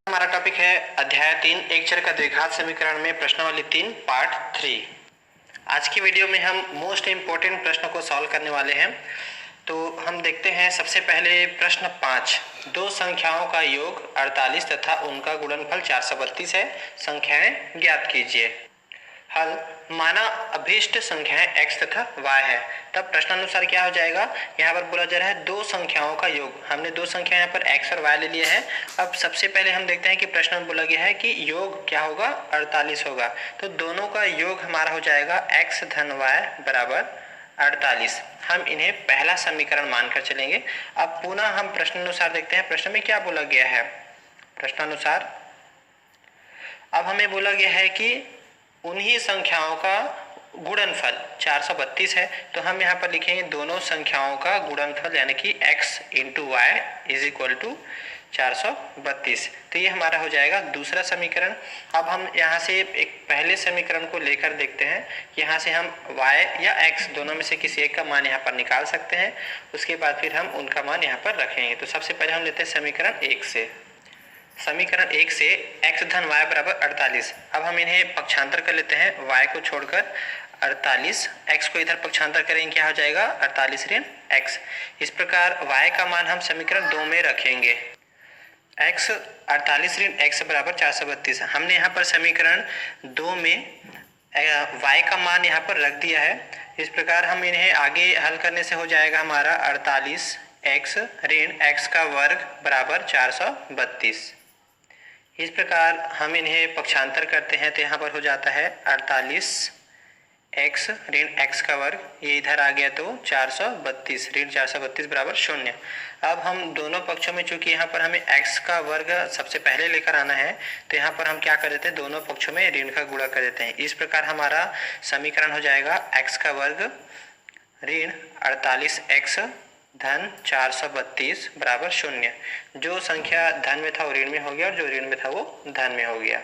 हमारा टॉपिक है अध्याय 3 एक चर का द्विघात समीकरण में प्रश्नावली 3 पार्ट 3। आज की वीडियो में हम मोस्ट इम्पोर्टेंट प्रश्न को सॉल्व करने वाले हैं। तो हम देखते हैं सबसे पहले प्रश्न 5। दो संख्याओं का योग 48 तथा उनका गुणनफल 432 है, संख्याएं ज्ञात कीजिए। हल, माना अभीष्ट संख्याएं x तथा y है, तब प्रश्नानुसार क्या हो जाएगा। यहाँ पर बोला जा रहा है दो संख्याओं का योग। हमने दो संख्या यहाँ पर x और y ले लिया है। अब सबसे पहले हम देखते हैं कि प्रश्न में बोला गया है कि योग क्या होगा, 48 होगा। तो दोनों का योग हमारा हो जाएगा x धन y बराबर 48। हम इन्हें पहला समीकरण मानकर चलेंगे। अब पुनः हम प्रश्नानुसार देखते हैं प्रश्न में क्या बोला गया है। प्रश्नानुसार अब हमें बोला गया है कि उन्हीं संख्याओं का गुणनफल 432 है, तो हम यहाँ पर लिखेंगे दोनों संख्याओं का गुणनफल यानी कि x into y is equal to 432। तो ये हमारा हो जाएगा दूसरा समीकरण। अब हम यहाँ से एक पहले समीकरण को लेकर देखते हैं। यहाँ से हम y या x दोनों में से किसी एक का मान यहाँ पर निकाल सकते हैं। उसके बाद फिर हम उनका मान यहाँ पर रखेंगे। तो सबसे पहले हम लेते हैं समीकरण 1 से। समीकरण 1 से x धन y बराबर 48। अब हम इन्हें पक्षांतर कर लेते हैं, y को छोड़कर 48, x को इधर पक्षांतर करेंगे, क्या हो जाएगा 48 ऋण x। इस प्रकार y का मान हम समीकरण 2 में रखेंगे। x 48 ऋण x बराबर 432। हमने यहाँ पर समीकरण 2 में y का मान यहाँ पर रख दिया है। इस प्रकार हम इन्हें आगे हल करने से हो जाएगा हमारा 48 x ऋण x का वर्ग बराबर 432। इस प्रकार हम इन्हें पक्षांतर करते हैं तो यहाँ पर हो जाता है 48 x ऋण x का वर्ग, ये इधर आ गया तो 432 ऋण 432 बराबर 0। अब हम दोनों पक्षों में चूंकि यहाँ पर हमें x का वर्ग सबसे पहले लेकर आना है, तो यहाँ पर हम क्या कर देते हैं, दोनों पक्षों में ऋण का गुणा कर देते हैं। इस प्रकार हमारा समीकरण हो जाएगा x का वर्ग ऋण 48x धन 432 बराबर 0। जो संख्या धन में था वो ऋण में हो गया और जो ऋण में था वो धन में हो गया।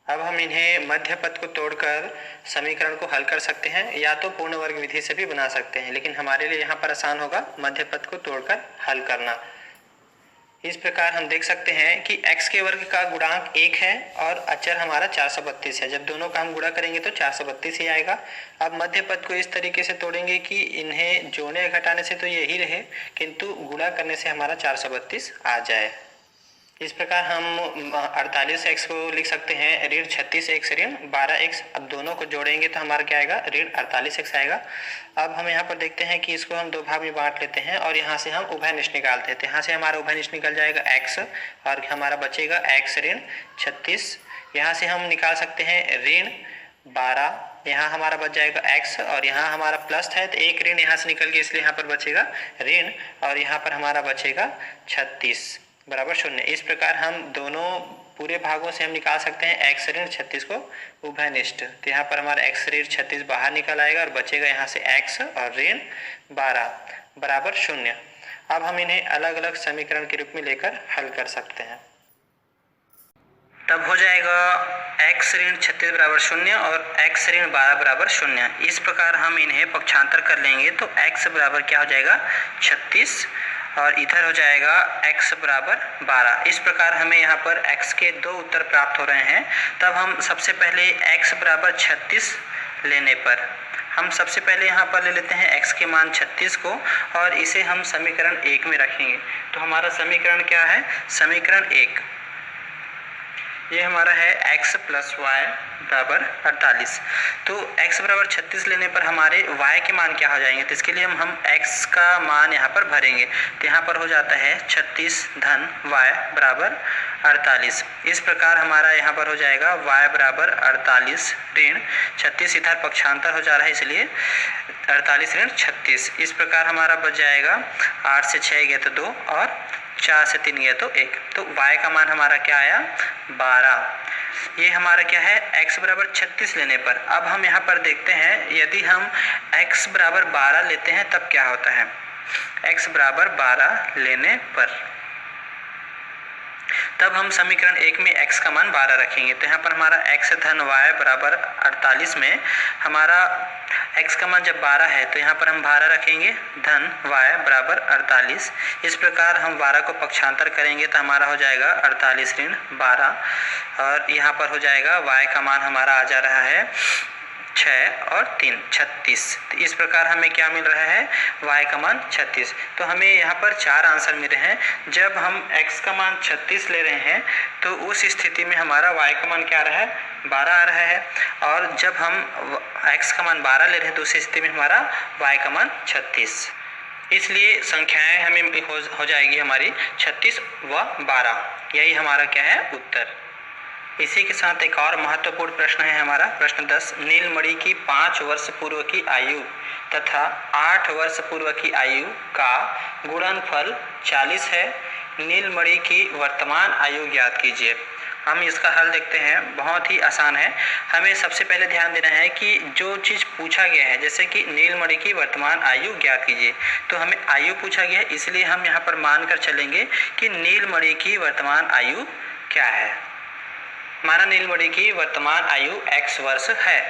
अब हम इन्हें मध्य पद को तोड़कर समीकरण को हल कर सकते हैं, या तो पूर्ण वर्ग विधि से भी बना सकते हैं, लेकिन हमारे लिए यहाँ पर आसान होगा मध्य पद को तोड़कर हल करना। इस प्रकार हम देख सकते हैं कि x के वर्ग का गुणांक 1 है और अचर हमारा 432 है। जब दोनों का हम गुणा करेंगे तो 432 ही आएगा। अब मध्य पद को इस तरीके से तोड़ेंगे कि इन्हें जोड़ने घटाने से तो यही रहे, किंतु गुणा करने से हमारा 432 आ जाए। इस प्रकार हम 48x को लिख सकते हैं ऋण 36x ऋण 12x। अब दोनों को जोड़ेंगे तो हमारा क्या आएगा, ऋण 48x आएगा। अब हम यहाँ पर देखते हैं कि इसको हम दो भाग में बांट लेते हैं और यहाँ से हम उभयनिष्ठ निकालते हैं। तो यहाँ से हमारा उभयनिष्ठ निकल जाएगा x और हमारा बचेगा x ऋण 36। यहाँ से हम निकाल सकते हैं ऋण 12, यहाँ हमारा बच जाएगा x और यहाँ हमारा प्लस है तो एक ऋण यहाँ से निकल गया, इसलिए यहाँ पर बचेगा ऋण और यहाँ पर हमारा बचेगा 36 बराबर 0। इस प्रकार हम दोनों पूरे भागों से हम निकाल सकते हैं x ऋण 36 को उभयनिष्ठ। तो यहाँ पर हमारा x ऋण 36 बाहर निकल आएगा और बचेगा यहाँ से x और ऋण 12 बराबर 0। अब हम इन्हें अलग अलग समीकरण के रूप में लेकर हल कर सकते हैं। तब हो जाएगा x ऋण 36 बराबर 0 और x ऋण 12 बराबर 0। इस प्रकार हम इन्हें पक्षांतर कर लेंगे तो x बराबर क्या हो जाएगा 36 और इधर हो जाएगा x बराबर 12। इस प्रकार हमें यहाँ पर x के दो उत्तर प्राप्त हो रहे हैं। तब हम सबसे पहले x बराबर 36 लेने पर हम सबसे पहले यहाँ पर ले लेते हैं x के मान 36 को और इसे हम समीकरण 1 में रखेंगे। तो हमारा समीकरण क्या है, समीकरण 1 ये हमारा है x प्लस वाई बराबर 48। तो x बराबर 36 लेने पर हमारे y के मान क्या हो जाएंगे, तो इसके लिए हम x का मान यहाँ पर भरेंगे। तो यहाँ पर हो जाता है 36 धन y बराबर 48। इस प्रकार हमारा यहाँ पर हो जाएगा y बराबर 48 ऋण 36, इधर पक्षांतर हो जा रहा है इसलिए 48 ऋण 36। इस प्रकार हमारा बच जाएगा 8 से 6 गया तो 2 और 4 से 3 गया तो 1। तो y का मान हमारा क्या आया 12। ये हमारा क्या है x बराबर 36 लेने पर। अब हम यहाँ पर देखते हैं यदि हम x बराबर 12 लेते हैं तब क्या होता है। x बराबर 12 लेने पर तब हम समीकरण 1 में x का मान 12 रखेंगे। तो यहाँ पर हमारा x धन y बराबर 48 में हमारा x का मान जब 12 है तो यहाँ पर हम 12 रखेंगे धन y बराबर 48। इस प्रकार हम 12 को पक्षांतर करेंगे तो हमारा हो जाएगा 48 ऋण 12 और यहाँ पर हो जाएगा y का मान हमारा आ जा रहा है 6 और 3 36। तो इस प्रकार हमें क्या मिल रहा है y का मान 36। तो हमें यहाँ पर 4 आंसर मिले हैं। जब हम x का मान 36 ले रहे हैं तो उस स्थिति में हमारा y का मान क्या आ रहा है 12 आ रहा है और जब हम x का मान 12 ले रहे हैं तो उस स्थिति में हमारा y का मान 36। इसलिए संख्याएं हमें हो जाएगी हमारी 36 व 12। यही हमारा क्या है उत्तर। इसी के साथ एक और महत्वपूर्ण प्रश्न है हमारा प्रश्न 10। नीलमणि की 5 वर्ष पूर्व की आयु तथा 8 वर्ष पूर्व की आयु का गुणनफल 40 है। नीलमणि की वर्तमान आयु ज्ञात कीजिए। हम इसका हल देखते हैं, बहुत ही आसान है। हमें सबसे पहले ध्यान देना है कि जो चीज़ पूछा गया है, जैसे कि नीलमणि की वर्तमान आयु ज्ञात कीजिए, तो हमें आयु पूछा गया है, इसलिए हम यहाँ पर मानकर चलेंगे कि नीलमणि की वर्तमान आयु क्या है। माना नीलमणि की वर्तमान आयु x वर्ष है,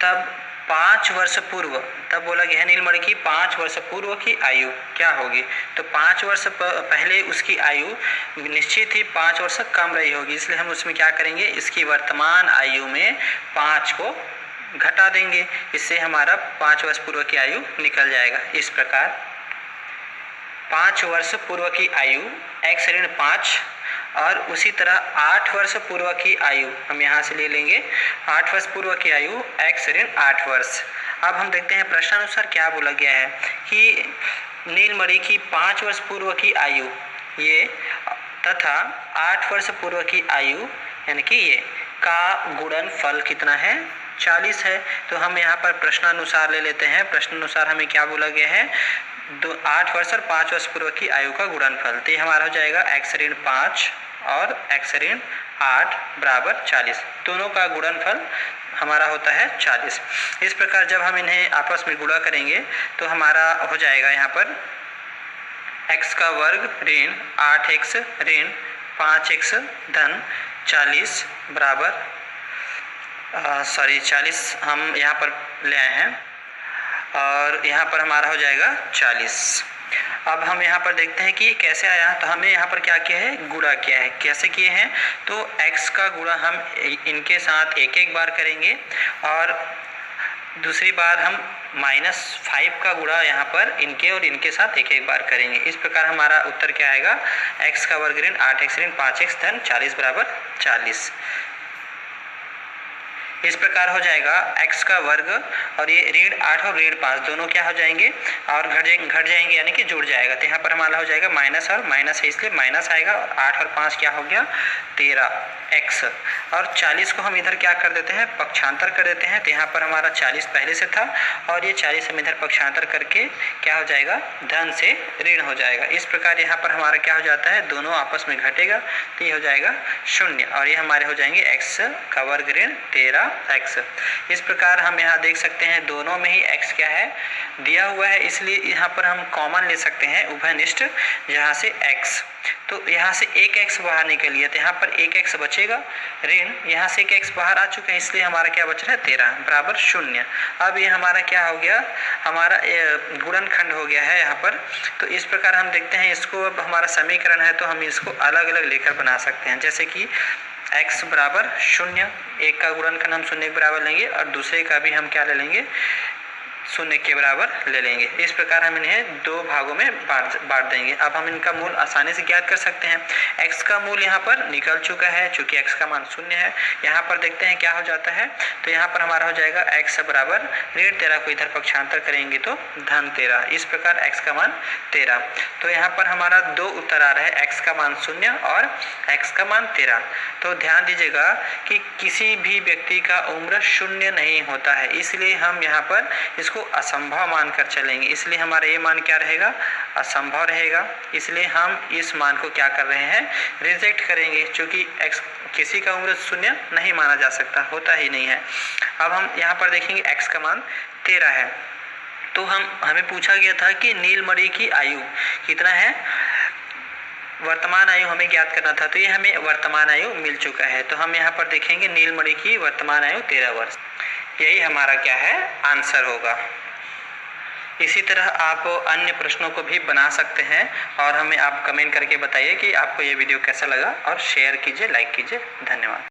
तब 5 वर्ष पूर्व, तब बोला गया है नीलमणि की 5 वर्ष पूर्व की आयु क्या होगी। तो 5 वर्ष पहले उसकी आयु निश्चित ही 5 वर्ष कम रही होगी, इसलिए हम उसमें क्या करेंगे, इसकी वर्तमान आयु में 5 को घटा देंगे। इससे हमारा 5 वर्ष पूर्व की आयु निकल जाएगा। इस प्रकार 5 वर्ष पूर्व की आयु x ऋण 5 और उसी तरह 8 वर्ष पूर्व की आयु हम यहाँ से ले लेंगे। 8 वर्ष पूर्व की आयु x ऋण 8 वर्ष। अब हम देखते हैं प्रश्नानुसार क्या बोला गया है कि नीलमणि की 5 वर्ष पूर्व की आयु ये तथा 8 वर्ष पूर्व की आयु यानी कि ये का गुणनफल कितना है 40 है। तो हम यहाँ पर प्रश्नानुसार ले लेते हैं। प्रश्नानुसार हमें क्या बोला गया है, 8 वर्ष और 5 वर्ष पूर्व की आयु का गुणनफल। तो ये हमारा हो जाएगा x ऋण 5 और x ऋण 8 बराबर 40। दोनों का गुणनफल हमारा होता है 40। इस प्रकार जब हम इन्हें आपस में गुणा करेंगे तो हमारा हो जाएगा यहाँ पर x का वर्ग ऋण 8x ऋण 5x धन 40 बराबर 40 हम यहाँ पर ले आए हैं और यहाँ पर हमारा हो जाएगा 40। अब हम यहाँ पर देखते हैं कि कैसे आया। तो हमने यहाँ पर क्या किया है, गुणा किया है। कैसे किए हैं, तो x का गुणा हम इनके साथ एक एक बार करेंगे और दूसरी बार हम -5 का गुणा यहाँ पर इनके और इनके साथ एक एक बार करेंगे। इस प्रकार हमारा उत्तर क्या आएगा, x का वर्ग ऋण 8x ऋण 5x धन 40 बराबर 40। इस प्रकार हो जाएगा x का वर्ग और ये ऋण 8 और ऋण 5 दोनों क्या हो जाएंगे और घट जाएंगे यानी कि जुड़ जाएगा। तो यहाँ पर हमारा हो जाएगा माइनस और माइनस है इसलिए माइनस आएगा। 8 और 5 क्या हो गया 13x और 40 को हम इधर क्या कर देते हैं, पक्षांतर कर देते हैं। तो यहाँ पर हमारा 40 पहले से था और ये 40 हम इधर पक्षांतर करके क्या हो जाएगा, धन से ऋण हो जाएगा। इस प्रकार यहाँ पर हमारा क्या हो जाता है, दोनों आपस में घटेगा तो ये हो जाएगा 0 और ये हमारे हो जाएंगे x का वर्ग ऋण 13x। इस प्रकार हम यहाँ देख सकते हैं दोनों में ही x क्या है दिया हुआ है, इसलिए यहाँ पर हम कॉमन ले सकते हैं उभयनिष्ठ यहाँ से x। तो यहाँ से एक x बाहर निकल गया तो यहाँ पर एक x बचेगा ऋण, यहाँ से एक x बाहर आ चुका है इसलिए हमारा क्या बच रहा है 13 बराबर 0। अब ये हमारा क्या हो गया, हमारा गुणनखंड हो गया है यहाँ पर। तो इस प्रकार हम देखते हैं इसको, अब हमारा समीकरण है तो हम इसको अलग अलग लेकर बना सकते हैं। जैसे कि x बराबर 0, एक का गुणनखंड हम 0 के बराबर लेंगे और दूसरे का भी हम क्या ले लेंगे 0 के बराबर ले लेंगे। इस प्रकार हम इन्हें दो भागों में बांट देंगे। अब हम इनका मूल आसानी से ज्ञात कर सकते हैं। x का मूल यहाँ पर निकल चुका है चूंकि x का मान 0 है। यहाँ पर देखते हैं क्या हो जाता है, तो यहाँ पर हमारा हो जाएगा x बराबर ऋण 13 को इधर पक्षांतर करेंगे तो धन 13। इस प्रकार x का मान 13। तो यहाँ पर हमारा दो उत्तर आ रहा है, x का मान 0 और x का मान 13। तो ध्यान दीजिएगा कि किसी भी व्यक्ति का उम्र 0 नहीं होता है, इसलिए हम यहाँ पर इसको असंभव मानकर चलेंगे। इसलिए हमारा ये मान क्या रहेगा, असंभव रहेगा। इसलिए हम इस मान को क्या कर रहे हैं, रिजेक्ट करेंगे, क्योंकि x किसी का उम्र 0 नहीं माना जा सकता, होता ही नहीं है। अब हम यहाँ पर देखेंगे x का मान 13 है। तो हमें पूछा गया था कि नीलमणि की आयु कितना है, वर्तमान आयु हमें ज्ञात करना था, तो ये हमें वर्तमान आयु मिल चुका है। तो हम यहाँ पर देखेंगे नीलमणि की वर्तमान आयु 13 वर्ष। यही हमारा क्या है, आंसर होगा। इसी तरह आप अन्य प्रश्नों को भी बना सकते हैं और हमें आप कमेंट करके बताइए कि आपको ये वीडियो कैसा लगा, और शेयर कीजिए, लाइक कीजिए। धन्यवाद।